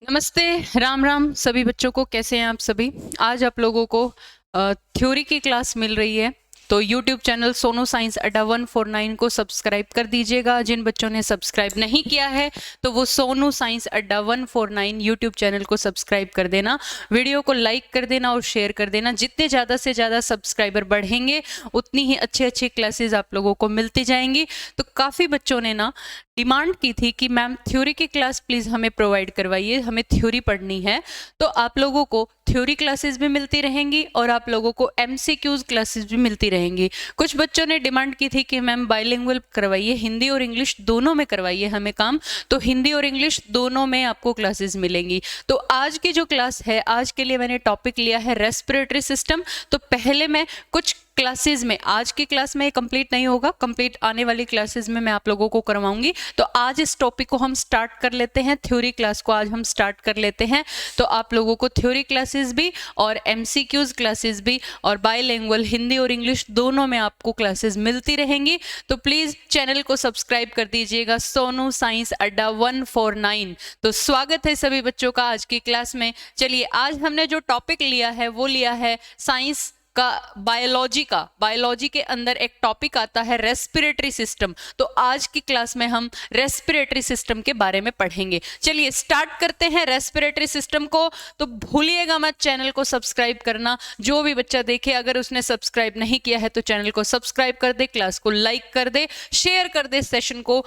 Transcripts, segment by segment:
नमस्ते, राम राम सभी बच्चों को। कैसे हैं आप सभी। आज आप लोगों को थ्योरी की क्लास मिल रही है, तो YouTube चैनल सोनू साइंस अड्डा 149 को सब्सक्राइब कर दीजिएगा। जिन बच्चों ने सब्सक्राइब नहीं किया है तो वो सोनू साइंस अड्डा 149 YouTube चैनल को सब्सक्राइब कर देना, वीडियो को लाइक कर देना और शेयर कर देना। जितने ज़्यादा से ज़्यादा सब्सक्राइबर बढ़ेंगे उतनी ही अच्छी अच्छी क्लासेस आप लोगों को मिलती जाएंगी। तो काफ़ी बच्चों ने ना डिमांड की थी कि मैम थ्योरी की क्लास प्लीज़ हमें प्रोवाइड करवाइए, हमें थ्योरी पढ़नी है। तो आप लोगों को थ्योरी क्लासेस भी मिलती रहेंगी और आप लोगों को MCQs क्लासेस भी मिलती रहेंगी। कुछ बच्चों ने डिमांड की थी कि मैम बाइलिंगुअल करवाइए, हिंदी और इंग्लिश दोनों में करवाइए हमें काम। तो हिंदी और इंग्लिश दोनों में आपको क्लासेस मिलेंगी। तो आज की जो क्लास है, आज के लिए मैंने टॉपिक लिया है रेस्पिरेटरी सिस्टम। तो पहले मैं कुछ क्लासेस में, आज की क्लास में कंप्लीट नहीं होगा, कंप्लीट आने वाली क्लासेस में मैं आप लोगों को करवाऊंगी। तो आज इस टॉपिक को हम स्टार्ट कर लेते हैं, थ्योरी क्लास को आज हम स्टार्ट कर लेते हैं। तो आप लोगों को थ्योरी क्लासेस भी और MCQs क्लासेस भी और बाइलिंगुअल हिंदी और इंग्लिश दोनों में आपको क्लासेस मिलती रहेंगी। तो प्लीज़ चैनल को सब्सक्राइब कर दीजिएगा, सोनू साइंस अड्डा 149। तो स्वागत है सभी बच्चों का आज की क्लास में। चलिए, आज हमने जो टॉपिक लिया है वो लिया है साइंस का, बायोलॉजी के अंदर एक टॉपिक आता है रेस्पिरेटरी सिस्टम। तो आज की क्लास में हम रेस्पिरेटरी सिस्टम के बारे में पढ़ेंगे। चलिए स्टार्ट करते हैं रेस्पिरेटरी सिस्टम को। तो भूलिएगा मत चैनल को सब्सक्राइब करना। जो भी बच्चा देखे, अगर उसने सब्सक्राइब नहीं किया है तो चैनल को सब्सक्राइब कर दे, क्लास को लाइक कर दे, शेयर कर दे सेशन को।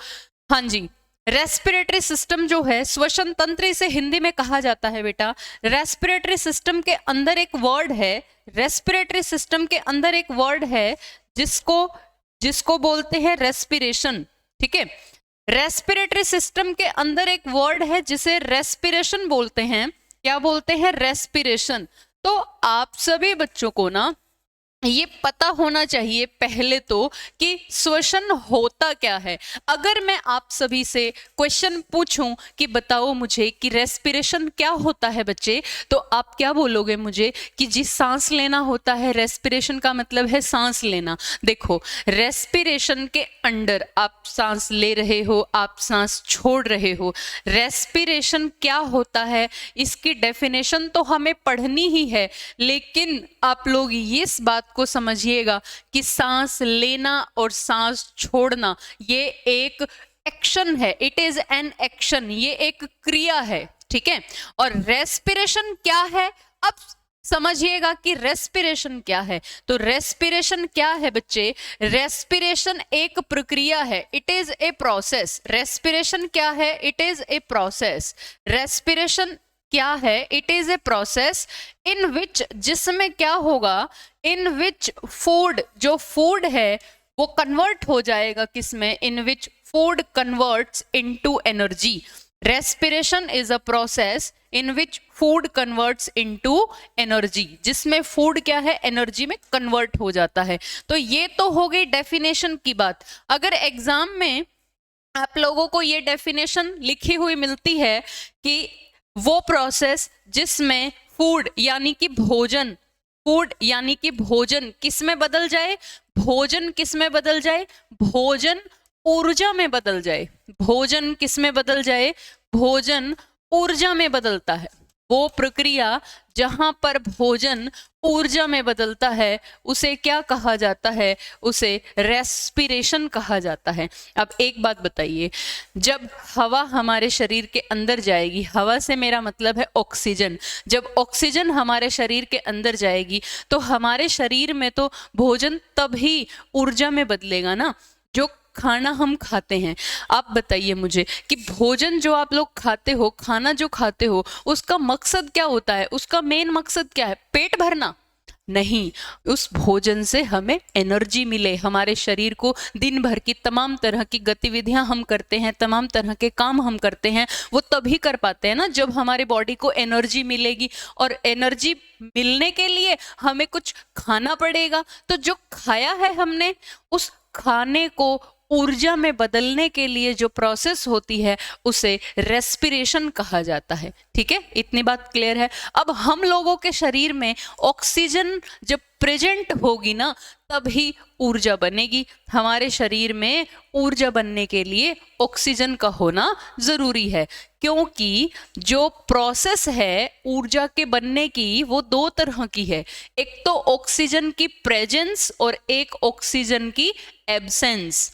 हाँ जी, रेस्पिरेटरी सिस्टम जो है श्वसन तंत्र इसे हिंदी में कहा जाता है बेटा। रेस्पिरेटरी सिस्टम के अंदर एक वर्ड है, रेस्पिरेटरी सिस्टम के अंदर एक वर्ड है जिसको बोलते हैं रेस्पिरेशन। ठीक है, रेस्पिरेटरी सिस्टम के अंदर एक वर्ड है जिसे रेस्पिरेशन बोलते हैं। क्या बोलते हैं? रेस्पिरेशन। तो आप सभी बच्चों को ना ये पता होना चाहिए पहले तो कि श्वसन होता क्या है। अगर मैं आप सभी से क्वेश्चन पूछूं कि बताओ मुझे कि रेस्पिरेशन क्या होता है बच्चे, तो आप क्या बोलोगे मुझे? कि जी सांस लेना होता है। रेस्पिरेशन का मतलब है सांस लेना। देखो, रेस्पिरेशन के अंडर आप सांस ले रहे हो, आप सांस छोड़ रहे हो। रेस्पिरेशन क्या होता है इसकी डेफिनेशन तो हमें पढ़नी ही है, लेकिन आप लोग इस बात को समझिएगा कि सांस लेना और सांस छोड़ना ये एक एक्शन है। इट इज एन एक्शन, ये एक क्रिया है। ठीक है, और रेस्पिरेशन क्या है अब समझिएगा कि रेस्पिरेशन क्या है। तो रेस्पिरेशन क्या है बच्चे? रेस्पिरेशन एक प्रक्रिया है। It is a process. Respiration क्या है? It is a process. Respiration क्या है? It is a process in which, जिसमें क्या होगा, इन विच फूड, जो फूड है वो कन्वर्ट हो जाएगा किसमें? In which food converts into energy. Respiration is a process in which food converts into energy, जिसमें फूड क्या है? एनर्जी में कन्वर्ट हो जाता है। तो ये तो हो गई डेफिनेशन की बात। अगर एग्जाम में आप लोगों को ये डेफिनेशन लिखी हुई मिलती है कि वो प्रोसेस जिसमें फूड यानी कि भोजन, फूड यानी कि भोजन किस में बदल जाए? भोजन किस में बदल जाए? भोजन ऊर्जा में बदल जाए। भोजन किस में बदल जाए? भोजन ऊर्जा में बदलता है। वो प्रक्रिया जहां पर भोजन ऊर्जा में बदलता है उसे क्या कहा जाता है? उसे रेस्पिरेशन कहा जाता है। अब एक बात बताइए, जब हवा हमारे शरीर के अंदर जाएगी, हवा से मेरा मतलब है ऑक्सीजन, जब ऑक्सीजन हमारे शरीर के अंदर जाएगी तो हमारे शरीर में तो भोजन तभी ऊर्जा में बदलेगा ना, जो खाना हम खाते हैं। आप बताइए मुझे कि भोजन जो आप लोग खाते हो, खाना जो खाते हो, उसका मकसद क्या होता है? उसका मेन मकसद क्या है? पेट भरना? नहीं, उस भोजन से हमें एनर्जी मिले, हमारे शरीर को दिन भर की तमाम तरह की गतिविधियां हम करते हैं, तमाम तरह के काम हम करते हैं, वो तभी कर पाते हैं ना जब हमारे बॉडी को एनर्जी मिलेगी। और एनर्जी मिलने के लिए हमें कुछ खाना पड़ेगा। तो जो खाया है हमने, उस खाने को ऊर्जा में बदलने के लिए जो प्रोसेस होती है उसे रेस्पिरेशन कहा जाता है। ठीक है, इतनी बात क्लियर है। अब हम लोगों के शरीर में ऑक्सीजन जब प्रेजेंट होगी ना तभी ऊर्जा बनेगी। हमारे शरीर में ऊर्जा बनने के लिए ऑक्सीजन का होना जरूरी है। क्योंकि जो प्रोसेस है ऊर्जा के बनने की वो दो तरह की है, एक तो ऑक्सीजन की प्रेजेंस और एक ऑक्सीजन की एब्सेंस,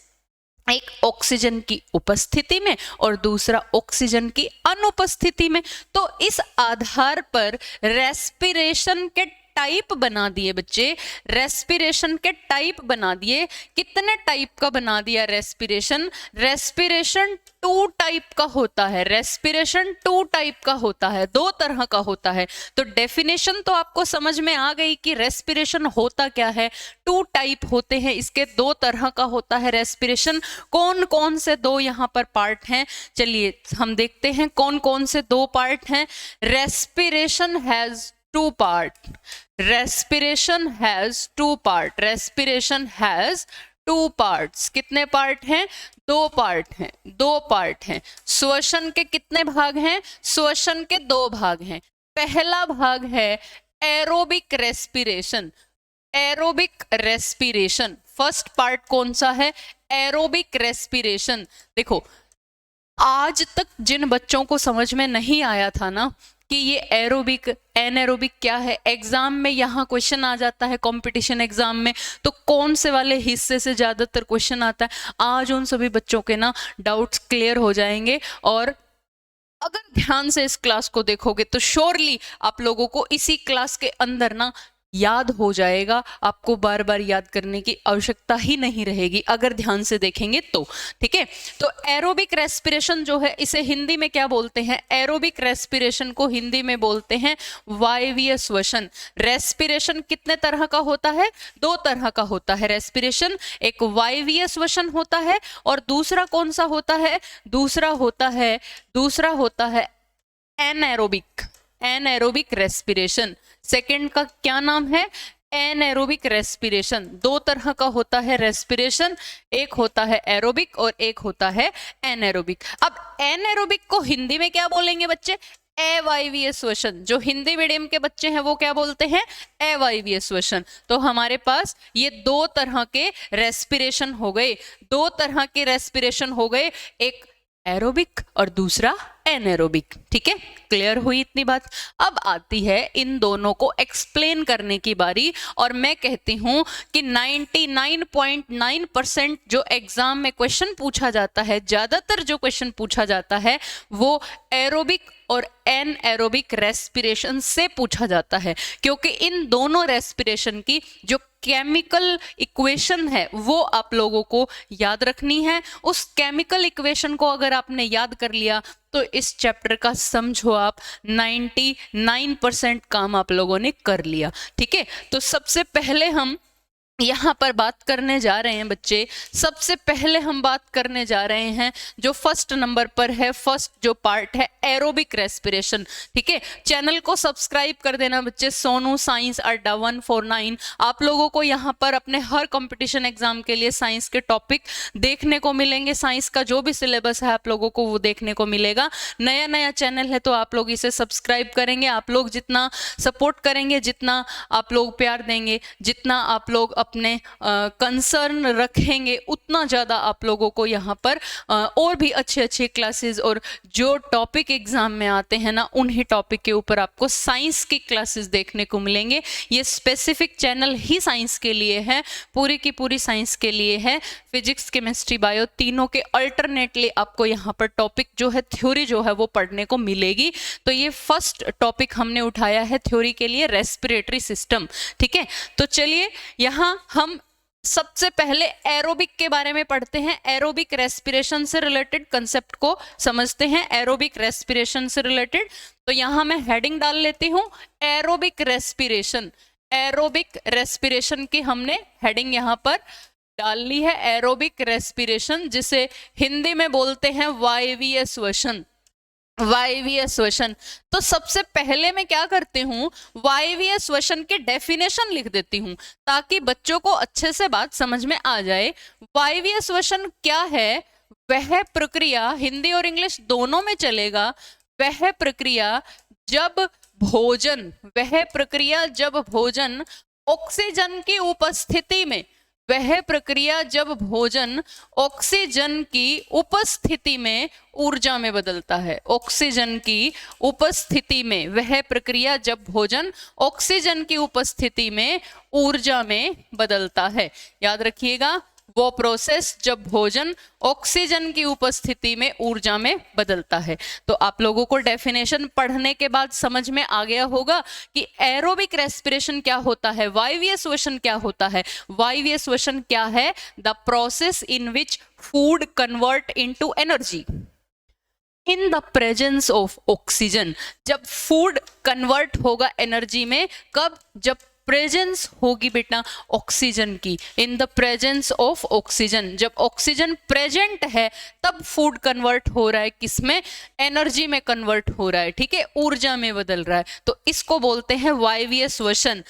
एक ऑक्सीजन की उपस्थिति में और दूसरा ऑक्सीजन की अनुपस्थिति में। तो इस आधार पर रेस्पिरेशन के टाइप बना दिए बच्चे, रेस्पिरेशन के टाइप बना दिए। कितने टाइप का बना दिया रेस्पिरेशन? रेस्पिरेशन 2 टाइप का होता है, रेस्पिरेशन 2 टाइप का होता है, 2 तरह का होता है। तो डेफिनेशन तो आपको समझ में आ गई कि रेस्पिरेशन होता क्या है। 2 टाइप होते हैं इसके, 2 तरह का होता है रेस्पिरेशन। कौन कौन से 2 यहाँ पर पार्ट हैं, चलिए हम देखते हैं कौन कौन से 2 पार्ट हैं। Respiration has 2 part, respiration has 2 part, respiration has 2 parts. कितने पार्ट हैं? 2 पार्ट हैं, 2 पार्ट हैं। श्वसन के कितने भाग हैं? श्वसन के 2 भाग हैं। पहला भाग है aerobic respiration, aerobic respiration. First part कौन सा है? Aerobic respiration. देखो आज तक जिन बच्चों को समझ में नहीं आया था ना कि ये एरोबिक एनएरोबिक क्या है, एग्जाम में यहाँ क्वेश्चन आ जाता है, कंपटीशन एग्जाम में, तो कौन से वाले हिस्से से ज्यादातर क्वेश्चन आता है, आज उन सभी बच्चों के ना डाउट्स क्लियर हो जाएंगे। और अगर ध्यान से इस क्लास को देखोगे तो श्योरली आप लोगों को इसी क्लास के अंदर ना याद हो जाएगा, आपको बार बार याद करने की आवश्यकता ही नहीं रहेगी अगर ध्यान से देखेंगे तो। ठीक है, तो एरोबिक रेस्पिरेशन जो है इसे हिंदी में क्या बोलते हैं? एरोबिक रेस्पिरेशन को हिंदी में बोलते हैं वायवीय श्वसन। रेस्पिरेशन कितने तरह का होता है? 2 तरह का होता है रेस्पिरेशन, एक वायवीय श्वसन होता है और दूसरा कौन सा होता है? दूसरा होता है एनएरोबिक, एनएरोबिक रेस्पिरेशन। सेकंड का क्या नाम है? Anaerobic respiration. 2 तरह का होता है रेस्पिरेशन, एक होता है एरोबिक और एक होता है एनएरोबिक। अब एनएरोबिक को हिंदी में क्या बोलेंगे बच्चे? अवायवीय श्वसन। जो हिंदी मीडियम के बच्चे हैं वो क्या बोलते हैं? अवायवीय श्वसन। तो हमारे पास ये 2 तरह के रेस्पिरेशन हो गए, 2 तरह के रेस्पिरेशन हो गए, एक एरोबिक और दूसरा एनएरोबिक। ठीक है, क्लियर हुई इतनी बात। अब आती है इन दोनों को एक्सप्लेन करने की बारी, और मैं कहती हूं कि 99.9% जो एग्जाम में क्वेश्चन पूछा जाता है, ज्यादातर जो क्वेश्चन पूछा जाता है वो एरोबिक और एनएरोबिक रेस्पिरेशन से पूछा जाता है, क्योंकि इन दोनों रेस्पिरेशन की जो केमिकल इक्वेशन है वो आप लोगों को याद रखनी है। उस केमिकल इक्वेशन को अगर आपने याद कर लिया तो इस चैप्टर का समझो आप 99% काम आप लोगों ने कर लिया। ठीक है, तो सबसे पहले हम यहाँ पर बात करने जा रहे हैं बच्चे, सबसे पहले हम बात करने जा रहे हैं जो फर्स्ट नंबर पर है, फर्स्ट जो पार्ट है एरोबिक रेस्पिरेशन। ठीक है, चैनल को सब्सक्राइब कर देना बच्चे, सोनू साइंस अड्डा 149। आप लोगों को यहाँ पर अपने हर कंपटीशन एग्जाम के लिए साइंस के टॉपिक देखने को मिलेंगे, साइंस का जो भी सिलेबस है आप लोगों को वो देखने को मिलेगा। नया नया चैनल है तो आप लोग इसे सब्सक्राइब करेंगे, आप लोग जितना सपोर्ट करेंगे, जितना आप लोग प्यार देंगे, जितना आप लोग अपने कंसर्न रखेंगे, उतना ज़्यादा आप लोगों को यहाँ पर और भी अच्छे अच्छे क्लासेस और जो टॉपिक एग्जाम में आते हैं ना उन्हीं टॉपिक के ऊपर आपको साइंस की क्लासेस देखने को मिलेंगे। ये स्पेसिफिक चैनल ही साइंस के लिए है, पूरी की पूरी साइंस के लिए है। फिजिक्स, केमिस्ट्री, बायो तीनों के अल्टरनेटली आपको यहाँ पर टॉपिक जो है, थ्योरी जो है वो पढ़ने को मिलेगी। तो ये फर्स्ट टॉपिक हमने उठाया है थ्योरी के लिए, रेस्पिरेटरी सिस्टम। ठीक है, तो चलिए यहाँ हम सबसे पहले एरोबिक के बारे में पढ़ते हैं, एरोबिक रेस्पिरेशन से रिलेटेड कंसेप्ट को समझते हैं, एरोबिक रेस्पिरेशन से रिलेटेड। तो यहाँ मैं हेडिंग डाल लेती हूँ एरोबिक रेस्पिरेशन। एरोबिक रेस्पिरेशन की हमने हेडिंग यहाँ पर डाल ली है, एरोबिक रेस्पिरेशन, जिसे हिंदी में बोलते हैं वायवीय श्वसन, वायवीय श्वसन। तो सबसे पहले मैं क्या करती हूँ, वायवीय श्वसन की डेफिनेशन लिख देती हूँ ताकि बच्चों को अच्छे से बात समझ में आ जाए। वायवीय श्वसन क्या है? वह प्रक्रिया, हिंदी और इंग्लिश दोनों में चलेगा, वह प्रक्रिया जब भोजन, वह प्रक्रिया जब भोजन ऑक्सीजन की उपस्थिति में, वह प्रक्रिया जब भोजन ऑक्सीजन की उपस्थिति में ऊर्जा में बदलता है। ऑक्सीजन की उपस्थिति में, वह प्रक्रिया जब भोजन ऑक्सीजन की उपस्थिति में ऊर्जा में बदलता है। याद रखिएगा, वो प्रोसेस जब भोजन ऑक्सीजन की उपस्थिति में ऊर्जा में बदलता है। तो आप लोगों को डेफिनेशन पढ़ने के बाद समझ में आ गया होगा कि एरोबिक रेस्पिरेशन क्या होता है, वायवीय श्वसन क्या होता है। वायवीय श्वसन क्या है? The process in which food convert into energy in the presence of oxygen. जब फूड कन्वर्ट होगा एनर्जी में, कब? जब प्रेजेंस होगी बेटा ऑक्सीजन की, in the presence of oxygen. जब ऑक्सीजन प्रेजेंट है तब फूड कन्वर्ट हो रहा है, किसमें? एनर्जी में कन्वर्ट हो रहा है, ठीक है, ऊर्जा में बदल रहा है। तो इसको बोलते हैं वायवीय श्वसन।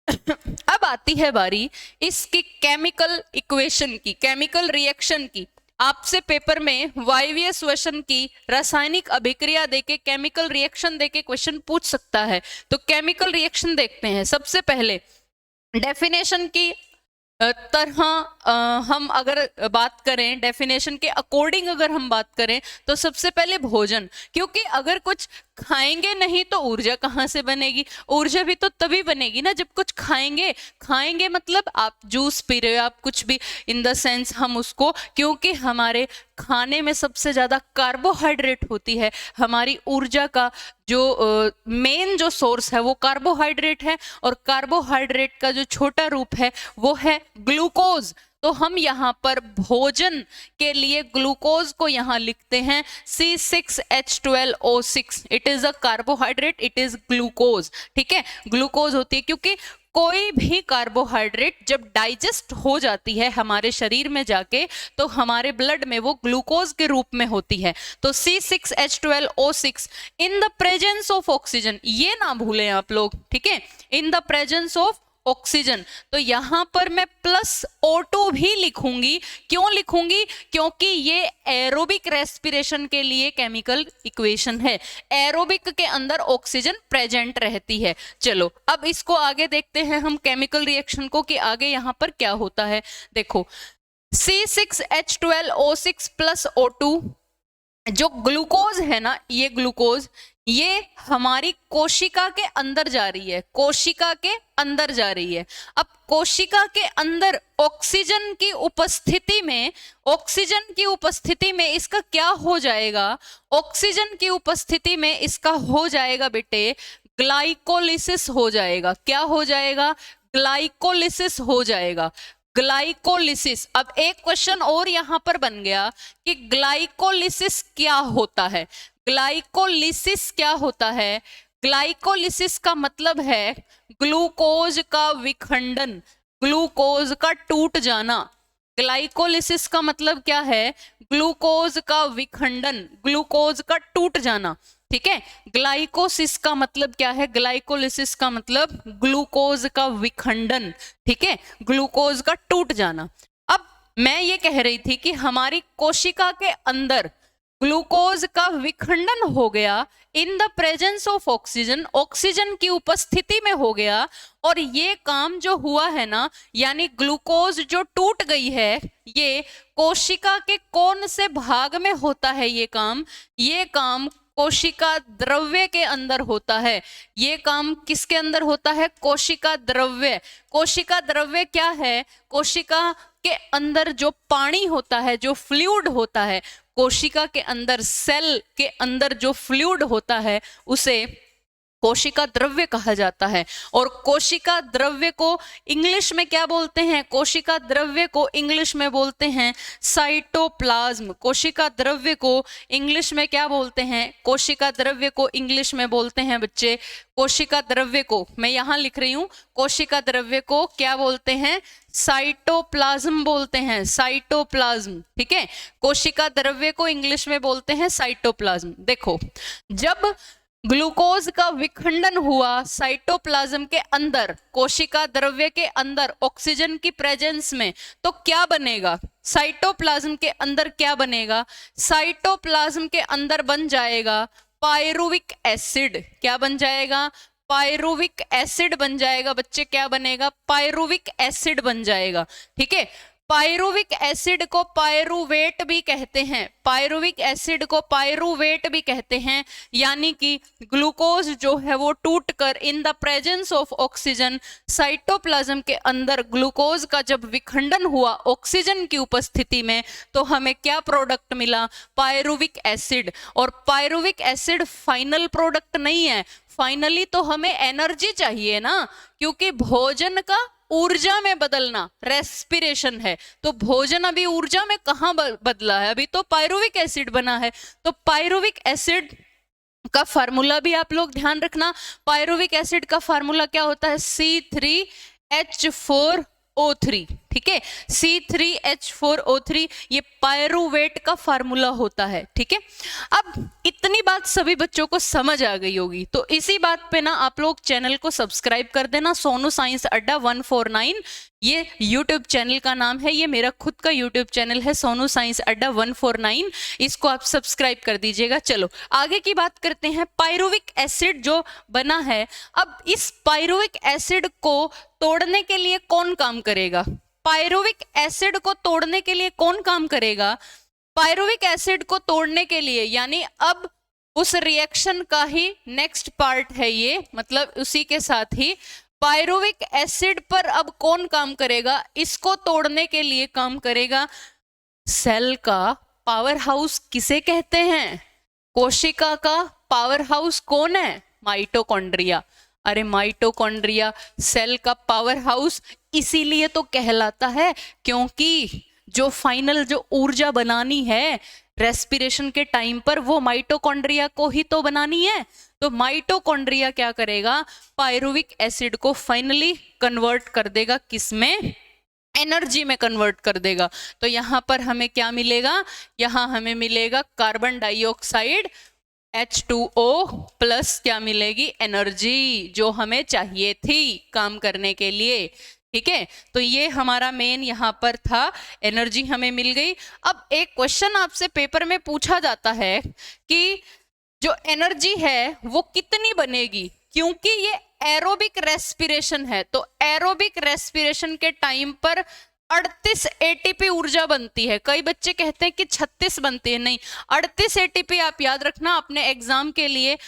अब आती है बारी इसकी केमिकल इक्वेशन की, केमिकल रिएक्शन की। आपसे पेपर में वायवीय श्वसन की रासायनिक अभिक्रिया देके, केमिकल रिएक्शन देके क्वेश्चन पूछ सकता है। तो केमिकल रिएक्शन देखते हैं। सबसे पहले डेफिनेशन की तरह हम अगर बात करें, डेफिनेशन के अकॉर्डिंग अगर हम बात करें, तो सबसे पहले भोजन, क्योंकि अगर कुछ खाएंगे नहीं तो ऊर्जा कहाँ से बनेगी? ऊर्जा भी तो तभी बनेगी ना जब कुछ खाएंगे। खाएंगे मतलब आप जूस पी रहे हो, आप कुछ भी, इन द सेंस हम उसको, क्योंकि हमारे खाने में सबसे ज़्यादा कार्बोहाइड्रेट होती है। हमारी ऊर्जा का जो मेन जो सोर्स है वो कार्बोहाइड्रेट है, और कार्बोहाइड्रेट का जो छोटा रूप है वो है ग्लूकोज। तो हम यहाँ पर भोजन के लिए ग्लूकोज को यहाँ लिखते हैं C6H12O6। It is a carbohydrate, it is glucose, ठीक है, ग्लूकोज होती है। क्योंकि कोई भी कार्बोहाइड्रेट जब डाइजेस्ट हो जाती है हमारे शरीर में जाके, तो हमारे ब्लड में वो ग्लूकोज के रूप में होती है। तो C6H12O6 in the presence of oxygen, ये ना भूलें आप लोग, ठीक है, in the presence of oxygen. तो यहां पर मैं प्लस O2 भी लिखूंगी। क्यों लिखूंगी? क्योंकि ये एरोबिक रेस्पिरेशन के लिए केमिकल इक्वेशन है। एरोबिक के अंदर ऑक्सीजन प्रेजेंट रहती है। चलो अब इसको आगे देखते हैं हम केमिकल रिएक्शन को, कि आगे यहां पर क्या होता है। देखो, C6H12O6 प्लस O2, जो ग्लूकोज है ना, ये ग्लूकोज, ये हमारी कोशिका के अंदर जा रही है, कोशिका के अंदर जा रही है। अब कोशिका के अंदर ऑक्सीजन की उपस्थिति में, ऑक्सीजन की उपस्थिति में इसका क्या हो जाएगा? ऑक्सीजन की उपस्थिति में इसका हो जाएगा बेटे ग्लाइकोलिसिस हो जाएगा। क्या हो जाएगा? ग्लाइकोलिसिस हो जाएगा, ग्लाइकोलिसिस। अब एक क्वेश्चन और यहां पर बन गया कि ग्लाइकोलिसिस क्या होता है। ग्लाइकोलिसिस क्या होता है? ग्लाइकोलिसिस का मतलब है ग्लूकोज का विखंडन, ग्लूकोज का टूट जाना। ग्लाइकोलिसिस का मतलब क्या है? ग्लूकोज का विखंडन, ग्लूकोज का टूट जाना, ठीक है। ग्लाइकोसिस का मतलब क्या है? ग्लाइकोलिसिस का मतलब ग्लूकोज का विखंडन, ठीक है, ग्लूकोज का टूट जाना। अब मैं ये कह रही थी कि हमारी कोशिका के अंदर ग्लूकोज का विखंडन हो गया in the presence of oxygen, oxygen की उपस्थिति में हो गया। और ये काम जो हुआ है ना, यानी ग्लूकोज जो टूट गई है, ये कोशिका के कौन से भाग में होता है? ये काम कोशिका द्रव्य के अंदर होता है। ये काम किसके अंदर होता है? कोशिका द्रव्य। कोशिका द्रव्य क्या है? कोशिका के अंदर जो पानी होता है, जो फ्लूइड होता है, कोशिका के अंदर, सेल के अंदर जो फ्लूइड होता है, उसे कोशिका द्रव्य कहा जाता है। और कोशिका द्रव्य को इंग्लिश में क्या बोलते हैं? कोशिका द्रव्य को इंग्लिश में बोलते हैं साइटोप्लाज्म। कोशिका द्रव्य को इंग्लिश में क्या बोलते हैं? कोशिका द्रव्य को इंग्लिश में बोलते हैं बच्चे, कोशिका द्रव्य को, मैं यहां लिख रही हूं, कोशिका द्रव्य को क्या बोलते हैं? साइटोप्लाज्म बोलते हैं, साइटोप्लाज्म, ठीक है। कोशिका द्रव्य को इंग्लिश में बोलते हैं साइटोप्लाज्म। देखो, जब ग्लूकोज का विखंडन हुआ साइटोप्लाज्म के अंदर, कोशिका द्रव्य के अंदर, ऑक्सीजन की प्रेजेंस में, तो क्या बनेगा? साइटोप्लाज्म के अंदर क्या बनेगा? साइटोप्लाज्म के अंदर बन जाएगा पायरुविक एसिड। क्या बन जाएगा? पायरुविक एसिड बन जाएगा बच्चे। क्या बनेगा? पायरुविक एसिड बन जाएगा। ठीक है, पायरुविक एसिड को पायरुवेट भी कहते हैं, पायरुविक एसिड को पायरुवेट भी कहते हैं। यानी कि ग्लूकोज जो है वो टूटकर in the presence of oxygen, cytoplasm के अंदर ग्लूकोज का जब विखंडन हुआ ऑक्सीजन की उपस्थिति में, तो हमें क्या प्रोडक्ट मिला? Pyruvic acid. और पायरुविक एसिड फाइनल प्रोडक्ट नहीं है, फाइनली तो हमें एनर्जी चाहिए ना, क्योंकि भोजन का ऊर्जा में बदलना रेस्पिरेशन है। तो भोजन अभी ऊर्जा में कहां बदला है? अभी तो पायरुविक एसिड बना है। तो पायरुविक एसिड का फार्मूला भी आप लोग ध्यान रखना। पायरुविक एसिड का फार्मूला क्या होता है? C3H4O3। ठीक है, C3H4O3 ये पायरुवेट का फार्मूला होता है। ठीक है, अब इतनी बात सभी बच्चों को समझ आ गई होगी, तो इसी बात पे ना आप लोग चैनल को सब्सक्राइब कर देना। सोनू साइंस अड्डा 149 ये यूट्यूब चैनल का नाम है, ये मेरा खुद का यूट्यूब चैनल है सोनू साइंस अड्डा 149, इसको आप सब्सक्राइब कर दीजिएगा। चलो आगे की बात करते हैं। पायरुविक एसिड जो बना है, अब इस पायरुविक एसिड को तोड़ने के लिए कौन काम करेगा? पायरुविक एसिड को तोड़ने के लिए कौन काम करेगा? पायरुविक एसिड को तोड़ने के लिए, यानी अब उस रिएक्शन का ही नेक्स्ट पार्ट है ये, मतलब उसी के साथ ही पायरुविक एसिड पर अब कौन काम करेगा? इसको तोड़ने के लिए काम करेगा सेल का पावर हाउस। किसे कहते हैं? कोशिका का पावर हाउस कौन है? माइटोकॉन्ड्रिया। अरे माइटोकॉन्ड्रिया सेल का पावर हाउस इसीलिए तो कहलाता है क्योंकि जो फाइनल जो ऊर्जा बनानी है रेस्पिरेशन के टाइम पर, वो माइटोकॉन्ड्रिया को ही तो बनानी है। तो माइटोकॉन्ड्रिया क्या करेगा? पायरुविक एसिड को फाइनली कन्वर्ट कर देगा, किसमें? एनर्जी में कन्वर्ट कर देगा। तो यहाँ पर हमें क्या मिलेगा? यहाँ हमें मिलेगा कार्बन डाइऑक्साइड H2O प्लस क्या मिलेगी? एनर्जी, जो हमें चाहिए थी काम करने के लिए। ठीक है, तो ये हमारा मेन यहाँ पर था, एनर्जी हमें मिल गई। अब एक क्वेश्चन आपसे पेपर में पूछा जाता है कि जो एनर्जी है वो कितनी बनेगी, क्योंकि ये एरोबिक रेस्पिरेशन है। तो एरोबिक रेस्पिरेशन के टाइम पर 38 एटीपी ऊर्जा बनती है। कई बच्चे कहते हैं कि 36 बनती है, नहीं 38 एटीपी। आप याद रखना अपने एग्जाम के लिए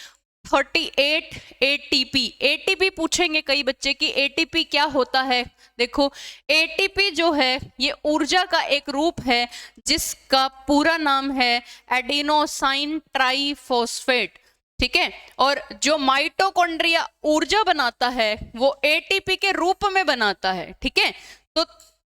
38 एटीपी। एटीपी पूछेंगे कई बच्चे कि एटीपी क्या होता है। देखो एटीपी जो है ये ऊर्जा का एक रूप है जिसका पूरा नाम है एडिनोसाइन ट्राइफॉस्फेट। ठीक है, और जो माइटोकॉन्ड्रिया ऊर्जा बनाता है वो एटीपी के रूप में बनाता है। ठीक है, तो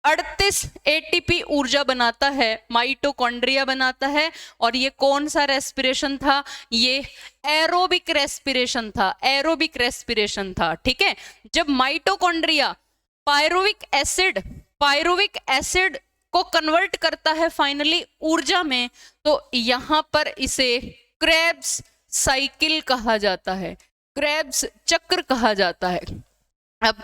38 एटीपी ऊर्जा बनाता है, माइटोकॉन्ड्रिया बनाता है। और ये कौन सा रेस्पिरेशन था? ये एरोबिक रेस्पिरेशन था, एरोबिक रेस्पिरेशन था। ठीक है, जब माइटोकॉन्ड्रिया पायरुविक एसिड को कन्वर्ट करता है फाइनली ऊर्जा में, तो यहां पर इसे क्रेब्स साइकिल कहा जाता है, क्रेब्स चक्र कहा जाता है। अब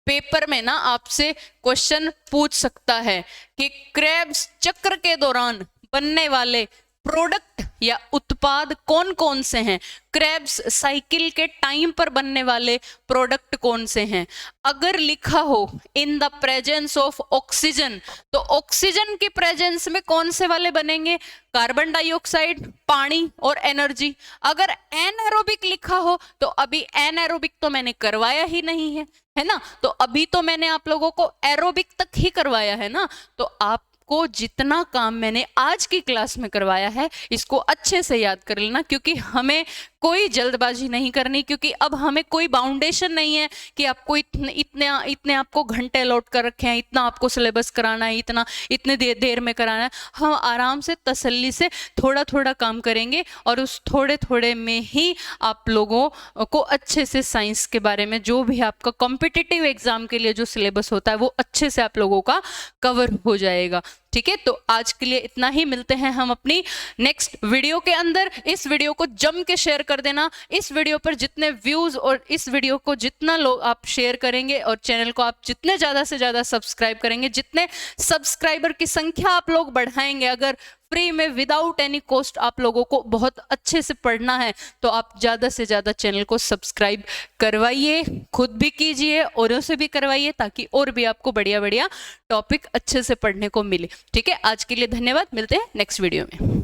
पेपर में ना आपसे क्वेश्चन पूछ सकता है कि क्रेब्स चक्र के दौरान बनने वाले प्रोडक्ट या उत्पाद कौन कौन से हैं? क्रेब्स साइकिल के टाइम पर बनने वाले प्रोडक्ट कौन से हैं? अगर लिखा हो in the presence of oxygen, तो ऑक्सीजन की प्रेजेंस में कौन से वाले बनेंगे? कार्बन डाइऑक्साइड, पानी और एनर्जी। अगर एनएरोबिक लिखा हो तो अभी एनएरोबिक तो मैंने करवाया ही नहीं है ना, तो अभी तो मैंने आप लोगों को एरोबिक तक ही करवाया है ना। तो आपको जितना काम मैंने आज की क्लास में करवाया है इसको अच्छे से याद कर लेना, क्योंकि हमें कोई जल्दबाजी नहीं करनी, क्योंकि अब हमें कोई बाउंडेशन नहीं है कि आपको इतने आपको घंटे अलॉट कर रखे हैं, इतना आपको सिलेबस कराना है, इतने देर में कराना है। हम आराम से तसल्ली से थोड़ा थोड़ा काम करेंगे और उस थोड़े थोड़े में ही आप लोगों को अच्छे से साइंस के बारे में जो भी आपका कॉम्पिटिटिव एग्जाम के लिए जो सिलेबस होता है वो अच्छे से आप लोगों का कवर हो जाएगा। ठीक है, तो आज के लिए इतना ही। मिलते हैं हम अपनी नेक्स्ट वीडियो के अंदर। इस वीडियो को जम के शेयर कर देना। इस वीडियो पर जितने व्यूज और इस वीडियो को जितना लोग आप शेयर करेंगे और चैनल को आप जितने ज़्यादा से ज़्यादा सब्सक्राइब करेंगे, जितने सब्सक्राइबर की संख्या आप लोग बढ़ाएंगे, अगर फ्री में विदाउट एनी कॉस्ट आप लोगों को बहुत अच्छे से पढ़ना है, तो आप ज़्यादा से ज़्यादा चैनल को सब्सक्राइब करवाइए, खुद भी कीजिए, औरों से भी करवाइए, ताकि और भी आपको बढ़िया बढ़िया टॉपिक अच्छे से पढ़ने को मिले। ठीक है, आज के लिए धन्यवाद, मिलते हैं नेक्स्ट वीडियो में।